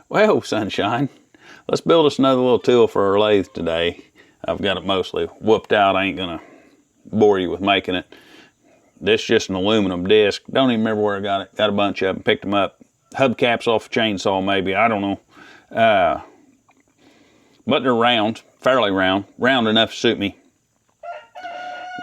Well, sunshine, let's build us another little tool for our lathe today. I've got it mostly whooped out. I ain't gonna bore you with making it. This is just an aluminum disc. Don't even remember where I got it. Got a bunch of them, picked them up. Hubcaps off a chainsaw maybe, I don't know. But they're round, fairly round enough to suit me.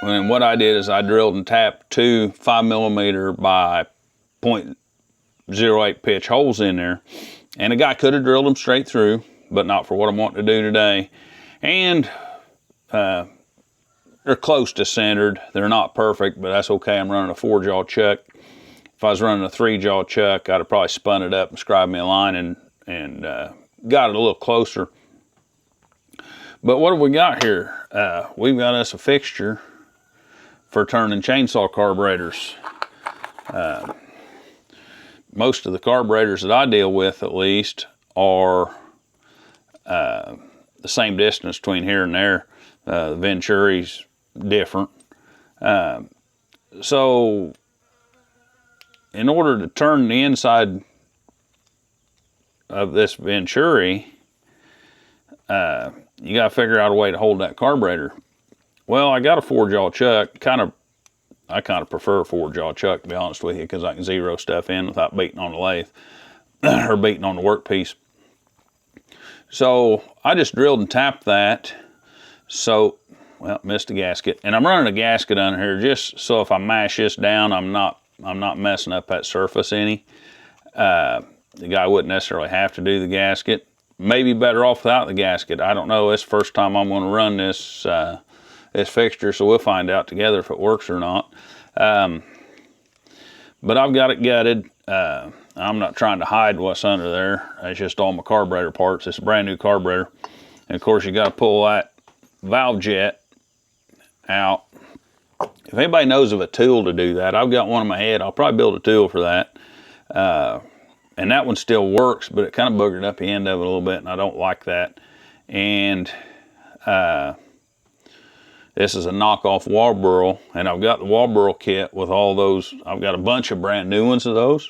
And what I did is I drilled and tapped two 5mm by 0.08 pitch holes in there. And a guy could have drilled them straight through, but not for what I'm wanting to do today. And they're close to centered. They're not perfect, but that's okay. I'm running a 4-jaw chuck. If I was running a 3-jaw chuck, I'd have probably spun it up and scribed me a line and got it a little closer. But what have we got here? We've got us a fixture for turning chainsaw carburetors. Most of the carburetors that I deal with, at least, are the same distance between here and there. The Venturi's different. So, in order to turn the inside of this Venturi, you got to figure out a way to hold that carburetor. Well, I got a 4-jaw chuck. I kind of prefer a 4-jaw chuck, to be honest with you, because I can zero stuff in without beating on the lathe or beating on the workpiece. So I just drilled and tapped that. So, well, missed a gasket, and I'm running a gasket under here just so if I mash this down, I'm not messing up that surface any. The guy wouldn't necessarily have to do the gasket. Maybe better off without the gasket. I don't know. It's the first time I'm going to run this this fixture, so we'll find out together if it works or not. But I've got it gutted. I'm not trying to hide what's under there. It's just all my carburetor parts. It's a brand new carburetor. And of course, you got to pull that valve jet out. If anybody knows of a tool to do that, I've got one in my head. I'll probably build a tool for that. And that one still works, but it kind of boogered up the end of it a little bit, and I don't like that. And this is a knockoff wall burl, and I've got the wall burl kit with all those. I've got a bunch of brand new ones of those,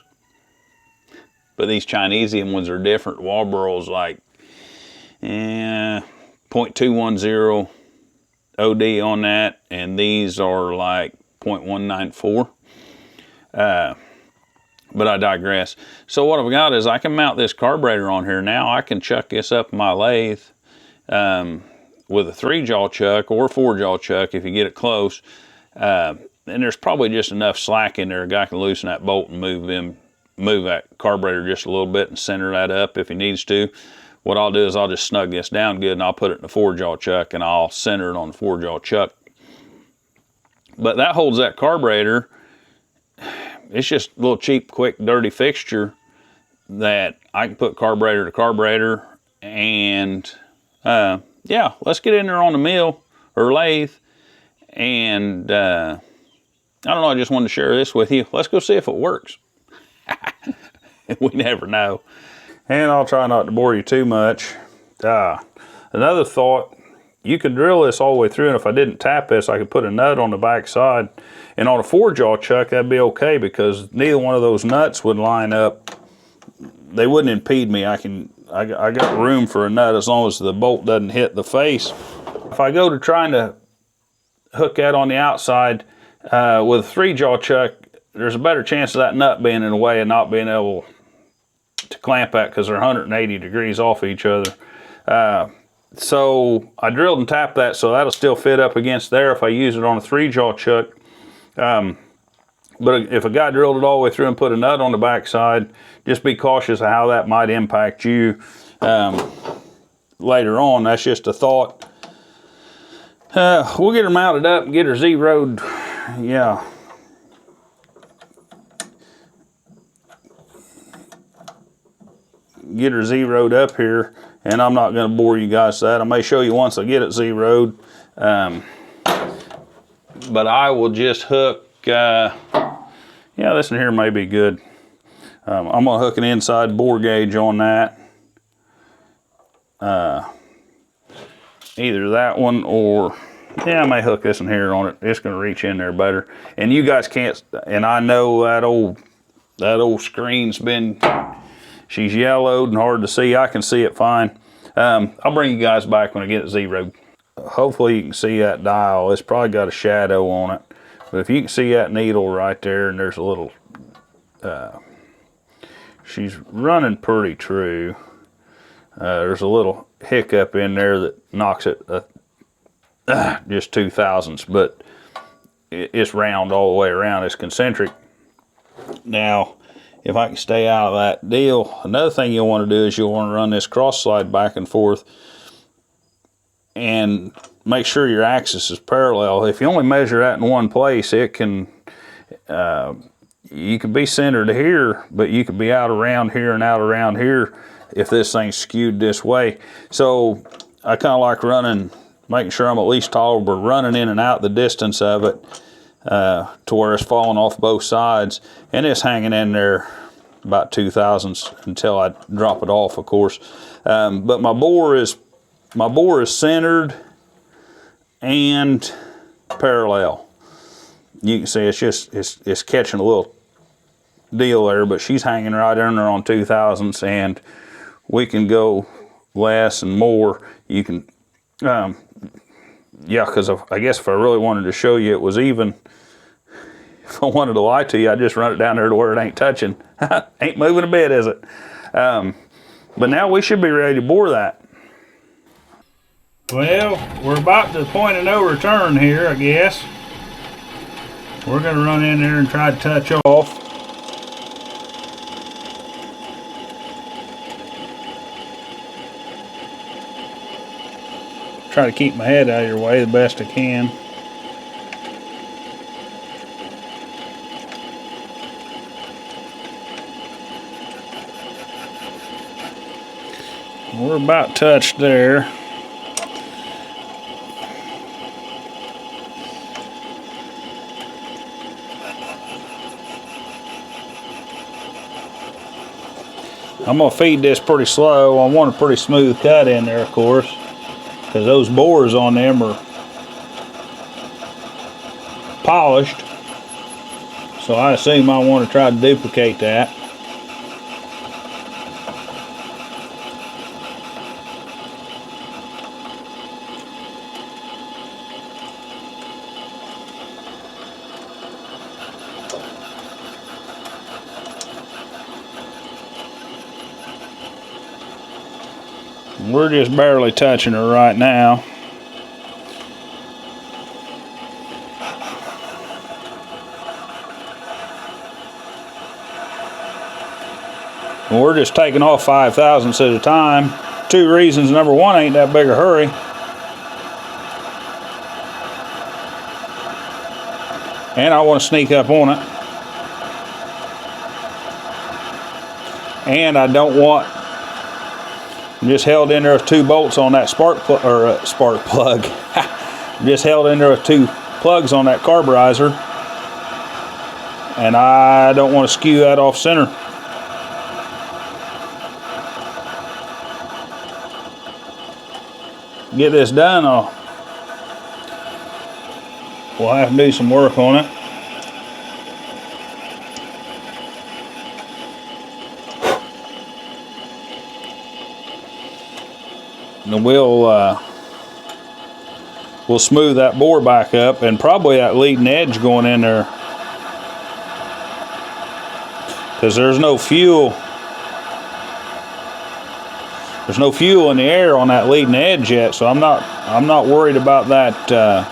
but these Chinesian ones are different. Wall burl's like 0.210 OD on that, and these are like 0.194. But I digress. So what I've got is I can mount this carburetor on here now. I can chuck this up in my lathe with a 3-jaw chuck or a 4-jaw chuck if you get it close. And there's probably just enough slack in there. A guy can loosen that bolt and move that carburetor just a little bit and center that up if he needs to. What I'll do is I'll just snug this down good and I'll put it in a 4-jaw chuck and I'll center it on the 4-jaw chuck. But that holds that carburetor. It's just a little cheap, quick, dirty fixture that I can put carburetor to carburetor. And yeah, let's get in there on the mill or lathe. And I don't know, I just wanted to share this with you. Let's go see if it works. We never know. And I'll try not to bore you too much. Another thought, you could drill this all the way through, and if I didn't tap this, I could put a nut on the back side. And on a 4-jaw chuck, that'd be okay because neither one of those nuts would line up. They wouldn't impede me. I got room for a nut as long as the bolt doesn't hit the face. If I go to trying to hook that on the outside with a 3-jaw chuck, there's a better chance of that nut being in the way and not being able to clamp that because they're 180 degrees off each other. So I drilled and tapped that so that'll still fit up against there if I use it on a 3-jaw chuck. But if a guy drilled it all the way through and put a nut on the back side, just be cautious of how that might impact you later on. That's just a thought. We'll get her mounted up and get her zeroed. Yeah. Get her zeroed up here, and I'm not going to bore you guys with that. I may show you once I get it zeroed. But I will just hook, yeah, this in here may be good. I'm going to hook an inside bore gauge on that. Either that one or, yeah, I may hook this in here on it. It's going to reach in there better. And you guys can't, and I know that old screen's been she's yellowed and hard to see. I can see it fine. I'll bring you guys back when I get it zeroed. Hopefully you can see that dial. It's probably got a shadow on it. But if you can see that needle right there, and there's a little, she's running pretty true. There's a little hiccup in there that knocks it just 0.02, but it's round all the way around. It's concentric. Now, if I can stay out of that deal, another thing you'll want to do is you'll want to run this cross slide back and forth and make sure your axis is parallel. If you only measure that in one place, it can, you can be centered here, but you could be out around here and out around here if this thing's skewed this way. So I kind of like running, making sure I'm at least tolerable, running in and out the distance of it to where it's falling off both sides, and it's hanging in there about 0.02 until I drop it off, of course. But my bore is centered and parallel. You can see it's catching a little deal there, but she's hanging right in there on 0.02, and we can go less and more. You can, yeah, because I guess if I really wanted to show you it was even, if I wanted to lie to you, I'd just run it down there to where it ain't touching. Ain't moving a bit, is it? But now we should be ready to bore that. Well, we're about to the point of no return here, I guess. We're going to run in there and try to touch off. Try to keep my head out of your way the best I can. We're about touched there. I'm going to feed this pretty slow. I want a pretty smooth cut in there, of course, because those bores on them are polished. So I assume I want to try to duplicate that. We're just barely touching her right now. We're just taking off 0.05 at a time. Two reasons. Number one, ain't that big a hurry. And I want to sneak up on it. And I don't want, I'm just held in there with 2 bolts on that spark plug. Just held in there with 2 plugs on that carburizer, and I don't want to skew that off center. Get this done, we'll have to do some work on it. And we'll smooth that bore back up, and probably that leading edge going in there, because there's no fuel. There's no fuel in the air on that leading edge yet, so I'm not worried about that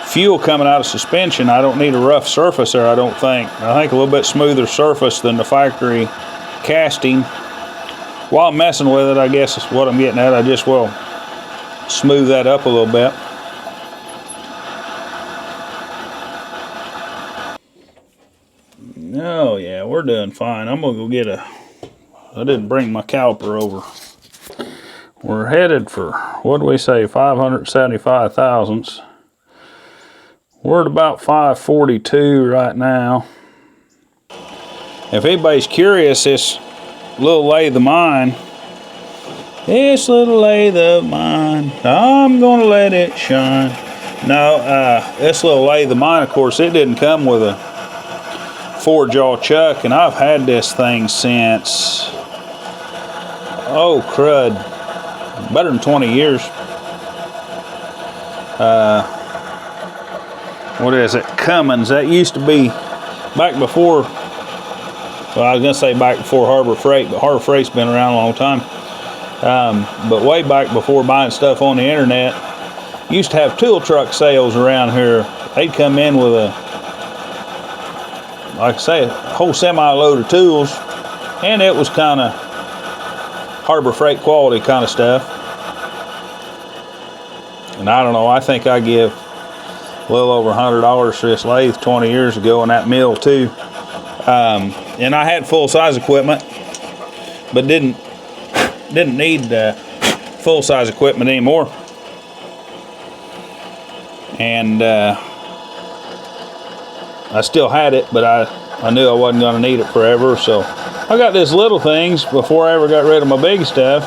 fuel coming out of suspension. I don't need a rough surface there, I don't think. I think a little bit smoother surface than the factory casting. While I'm messing with it, I guess is what I'm getting at. I just will smooth that up a little bit. Oh yeah, we're doing fine. I'm gonna go get I didn't bring my caliper over. We're headed for, what do we say, 575 thousandths. We're at about 542 right now. If anybody's curious, this little lathe of mine, this little lathe of mine, I'm gonna let it shine. No, this little lathe of mine, of course, it didn't come with a 4-jaw chuck, and I've had this thing since, oh crud, better than 20 years. What is it? Cummins. That used to be back before, well, I was going to say back before Harbor Freight, but Harbor Freight's been around a long time. But way back before buying stuff on the internet, used to have tool truck sales around here. They'd come in with a, like I say, a whole semi-load of tools, and it was kind of Harbor Freight quality kind of stuff. And I don't know, I think I give a little over $100 for this lathe 20 years ago, and that mill too. And I had full-size equipment, but didn't need full-size equipment anymore. And I still had it, but I knew I wasn't going to need it forever, so I got these little things before I ever got rid of my big stuff.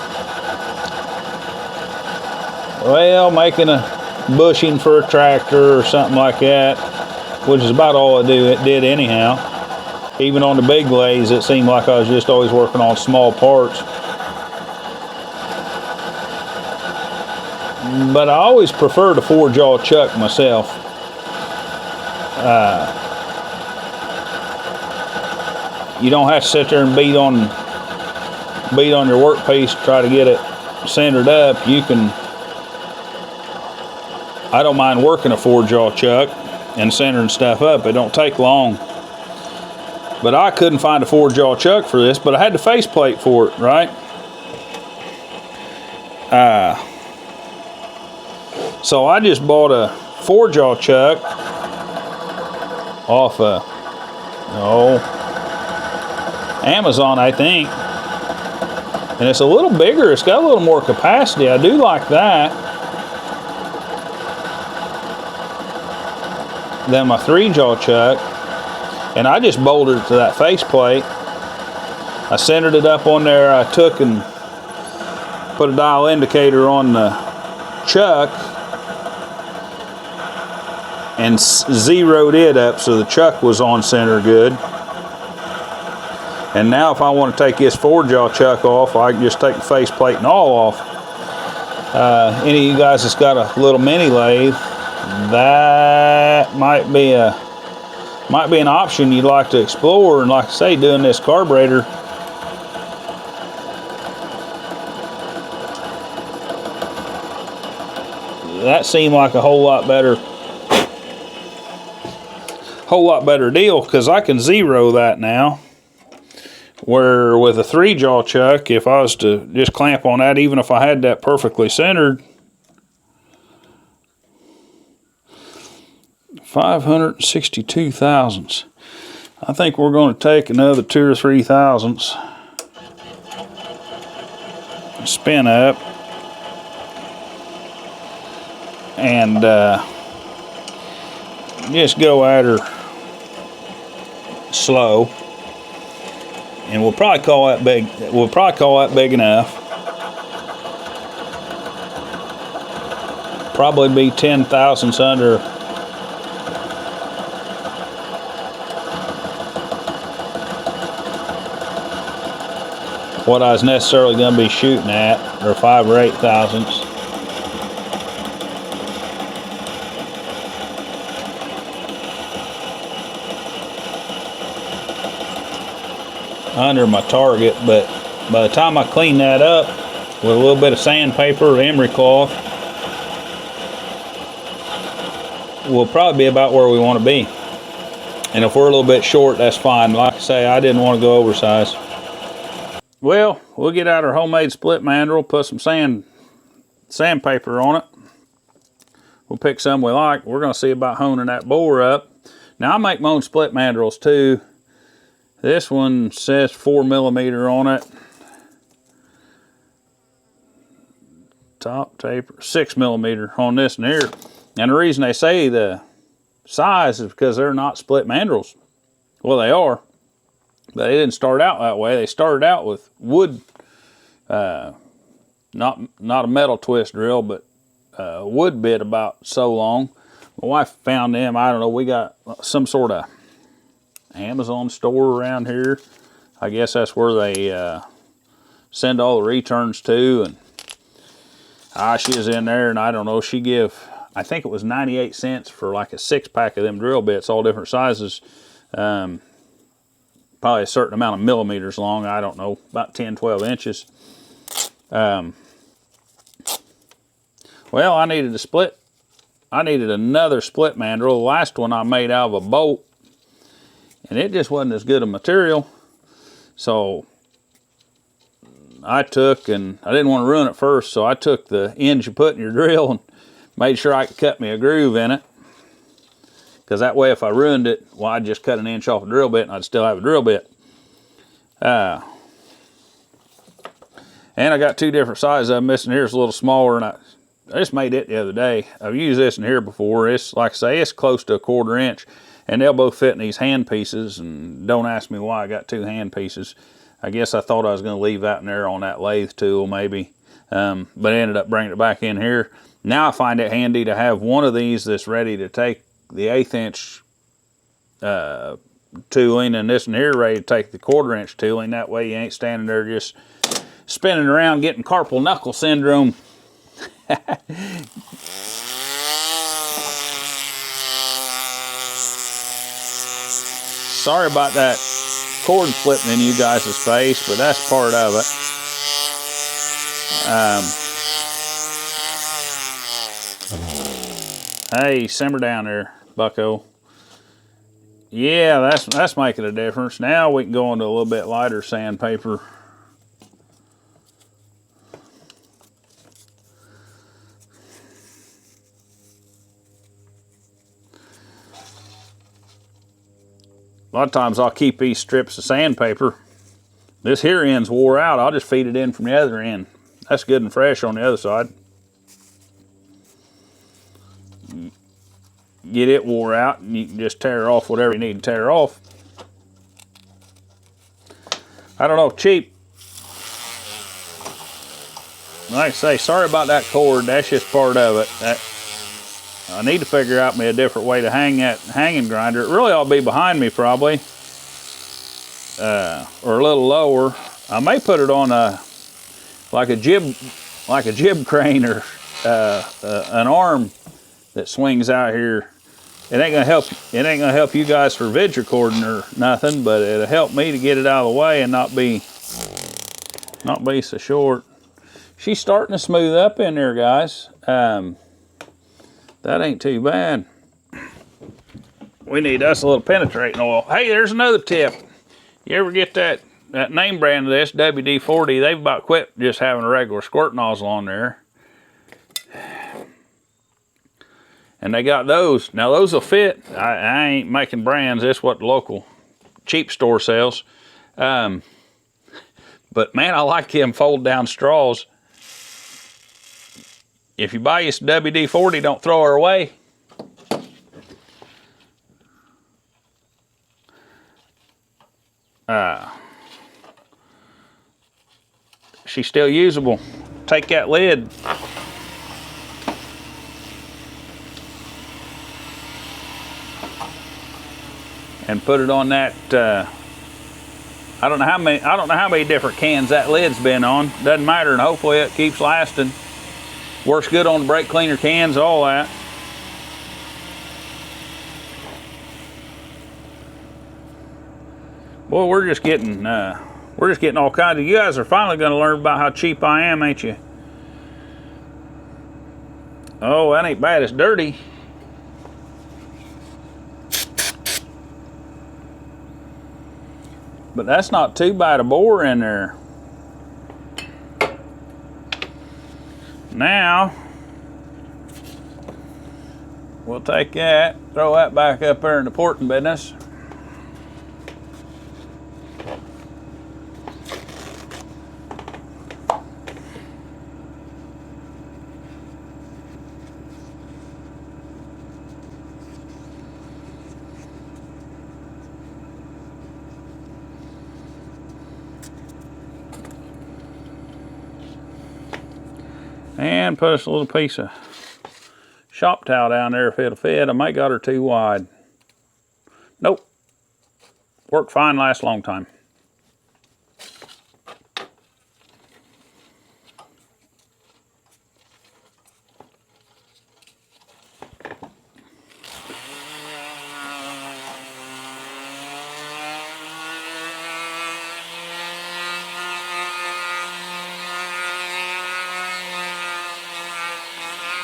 Well, making a bushing for a tractor or something like that, which is about all it did anyhow. Even on the big lathes, it seemed like I was just always working on small parts. But I always preferred a 4-jaw chuck myself. You don't have to sit there and beat on your workpiece to try to get it centered up. You can. I don't mind working a 4-jaw chuck and centering stuff up. It don't take long. But I couldn't find a 4-jaw chuck for this, but I had the faceplate for it, right? So I just bought a 4-jaw chuck off Amazon, I think. And it's a little bigger. It's got a little more capacity. I do like that than my 3-jaw chuck. And I just bolted it to that faceplate. I centered it up on there. I took and put a dial indicator on the chuck and zeroed it up so the chuck was on center good. And now if I want to take this 4-jaw chuck off, I can just take the faceplate and all off. Any of you guys that's got a little mini lathe, that might be an option you'd like to explore. And like I say, doing this carburetor, that seemed like a whole lot better deal, because I can zero that now. Where with a 3-jaw chuck, if I was to just clamp on that, even if I had that perfectly centered, 562 thousandths. I think we're going to take another 2 or 3 thousandths, spin up, and just go at her slow. And we'll probably call that big. We'll probably call that big enough. Probably be 10 thousandths under what I was necessarily going to be shooting at, or 5 or 8 thousandths. Under my target, but by the time I clean that up with a little bit of sandpaper or emery cloth, we'll probably be about where we want to be. And if we're a little bit short, that's fine. Like I say, I didn't want to go oversized. Well, we'll get out our homemade split mandrel, put some sandpaper on it. We'll pick some we like. We're going to see about honing that bore up. Now I make my own split mandrels too. This one says 4mm on it. Top taper, 6mm on this one here. And the reason they say the size is because they're not split mandrels. Well, they are, but they didn't start out that way. They started out with wood, not a metal twist drill, but a wood bit about so long. My wife found them. I don't know. We got some sort of Amazon store around here. I guess that's where they send all the returns to. And she was in there, and I don't know, she give, I think it was 98 cents for like a 6-pack of them drill bits, all different sizes. Probably a certain amount of millimeters long, I don't know, about 10, 12 inches. Well, I needed a split. I needed another split mandrel. The last one I made out of a bolt, and it just wasn't as good a material. So I took, and I didn't want to ruin it first, so I took the ends you put in your drill and made sure I could cut me a groove in it. Because that way, if I ruined it, well, I'd just cut an inch off a drill bit and I'd still have a drill bit. And I got 2 different sizes of them. This in here is a little smaller, and I just made it the other day. I've used this in here before. It's, like I say, it's close to a 1/4 inch, and they'll both fit in these hand pieces, and don't ask me why I got 2 hand pieces. I guess I thought I was going to leave that in there on that lathe tool ve, but I ended up bringing it back in here. Now I find it handy to have one of these that's ready to take the 1/8 inch tooling, and this in here ready to take the 1/4 inch tooling. That way you ain't standing there just spinning around getting carpal knuckle syndrome. Sorry about that cord flipping in you guys' face, but that's part of it. Hey, simmer down there, bucko. Yeah, that's making a difference. Now we can go into a little bit lighter sandpaper. A lot of times I'll keep these strips of sandpaper. This here end's wore out. I'll just feed it in from the other end. That's good and fresh on the other side. Get it wore out, and you can just tear off whatever you need to tear off. I don't know, cheap. Like I say, sorry about that cord. That's just part of it. I need to figure out me a different way to hang that hanging grinder. It really ought to be behind me probably, or a little lower. I may put it on like a jib crane, or an arm that swings out here. It ain't gonna help. It ain't gonna help you guys for vid recording or nothing, but it'll help me to get it out of the way and not be so short. She's starting to smooth up in there, guys. That ain't too bad. We need us a little penetrating oil. Hey, there's another tip. You ever get that name brand of this, WD-40, they've about quit just having a regular squirt nozzle on there. And they got those. Now those will fit. I ain't making brands. That's what the local cheap store sells. But man, I like them fold down straws. If you buy you some WD-40, don't throw her away. She's still usable. Take that lid. And put it on that. I don't know how many different cans that lid's been on. Doesn't matter, and hopefully it keeps lasting. Works good on the brake cleaner cans, all that. Boy, we're just getting all kinds of. You guys are finally going to learn about how cheap I am, ain't you? Oh, that ain't bad. It's dirty. But that's not too bad a bore in there. Now, we'll take that, throw that back up there in the porting business. And put us a little piece of shop towel down there if it'll fit. I might got her too wide. Nope. work fine, lasts a long time.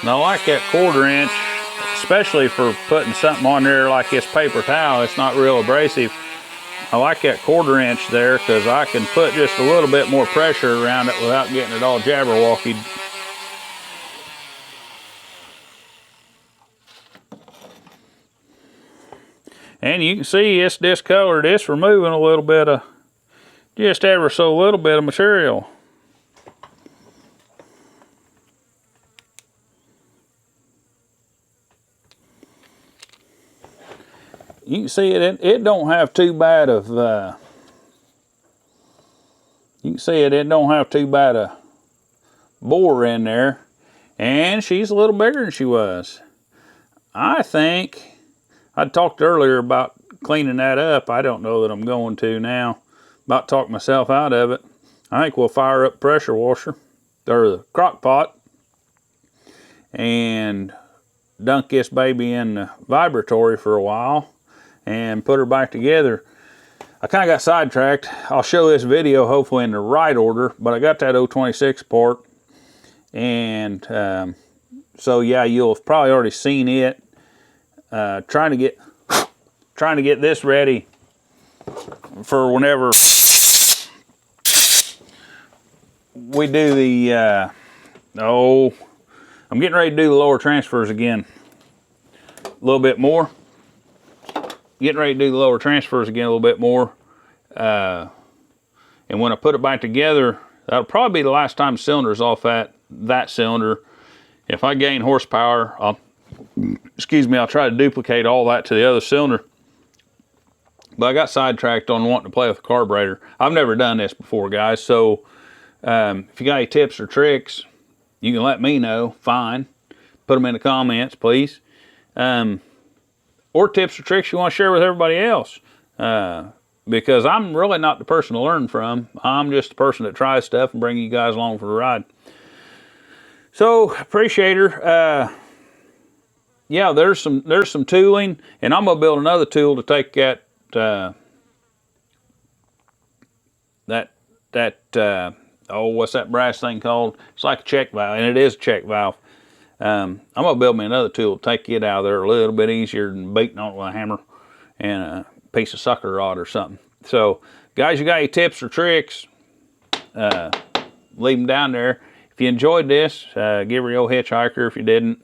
And I like that 1/4 inch, especially for putting something on there like this paper towel. It's not real abrasive. I like that 1/4 inch there because I can put just a little bit more pressure around it without getting it all jabberwockied. And you can see it's discolored. It's removing a little bit of, just ever so little bit of material. You can see it don't have too bad of, you can see it don't have too bad a bore in there. And she's a little bigger than she was. I think, I talked earlier about cleaning that up. I don't know that I'm going to now. About to talk myself out of it. I think we'll fire up pressure washer, or the crock pot, and dunk this baby in the vibratory for a while and put her back together. I kind of got sidetracked. I'll show this video hopefully in the right order, but I got that 026 apart, and so yeah, you'll have probably already seen it. Trying to get this ready for whenever we do the I'm getting ready to do the lower transfers again. A little bit more. Getting ready to do the lower transfers again a little bit more. And when I put it back together, that'll probably be the last time the cylinder's off that cylinder. If I gain horsepower, I'll try to duplicate all that to the other cylinder. But I got sidetracked on wanting to play with the carburetor. I've never done this before, guys, so if you got any tips or tricks, you can let me know, fine. Put them in the comments, please. Or tips or tricks you want to share with everybody else. Because I'm really not the person to learn from. I'm just the person that tries stuff and bring you guys along for the ride. So, appreciate her. Yeah, there's some tooling, and I'm gonna build another tool to take that what's that brass thing called? It's like a check valve, and it is a check valve. I'm gonna build me another tool to take it out of there a little bit easier than beating on it with a hammer and a piece of sucker rod or something. So, guys, you got any tips or tricks? Leave them down there. If you enjoyed this, give her your hitchhiker. If you didn't,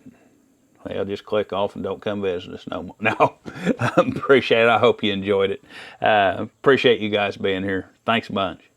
well, just click off and don't come visit us no more. No, appreciate it. I hope you enjoyed it. Appreciate you guys being here. Thanks a bunch.